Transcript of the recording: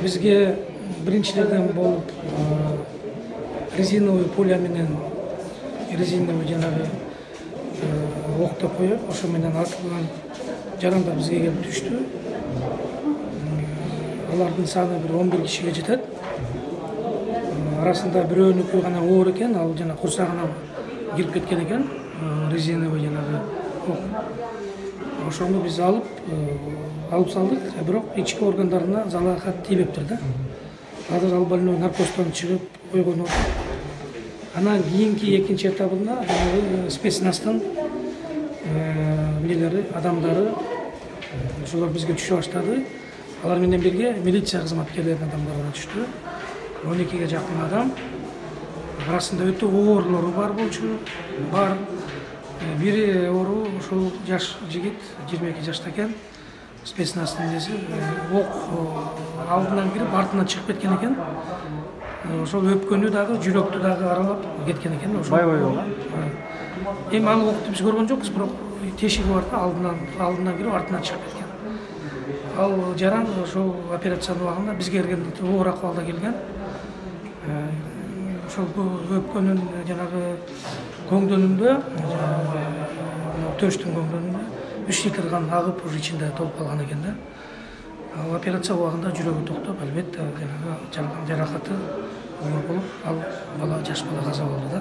Бизге биринчилерден болуп резиновый пуля менен резиновый жанагы октоп коюп, ошо менен атылган жарандар бизге келип түштү. Алардын саны бир 11 кишиге жетет. Арасында бирөөнүкү гана оор экен, ал жана курсагына кирип кеткен экен, резиновый жанагы ок. Ошону биз алып салдык, бирок ички органдарына залал тийбептир да. Азыр ал больной наркостон чыгып койгон. Анан кийинки экинчи этабында спецнастын адамдары ошолор бизге түшө баштады. Алар менен бирге милиция кызматкерлеринин адамдары да түштү. 12ге жакын адам. Арасында өтө оорлору бар болчу. Бири оору ошол жаш жигит 22 жашта экен. Спецнастын несі ок алдынан кирип артынан чыгып кеткен экен. Ошол өпкөнү дагы, жүрөктү дагы аралап кеткен экен. Бай болгон. Эми ал окту биз көргөн жокпуз, бирок тешиги бар да, алдынан кирип артынан чыгып кеткен. Ал жаран ошол операциянын убагында бизге келгенде оор акыбалда келген. Ошол өпкөнүн жанагы көңдөнүндө, төштүн көңдөнүндө 3 литр кан агып, уже ичинде толуп калган экен да. Ал операция убагында жүрөгү токтоп, албетте, жанагы жаракаты оор болуп, ал бала жаш бала каза болду да.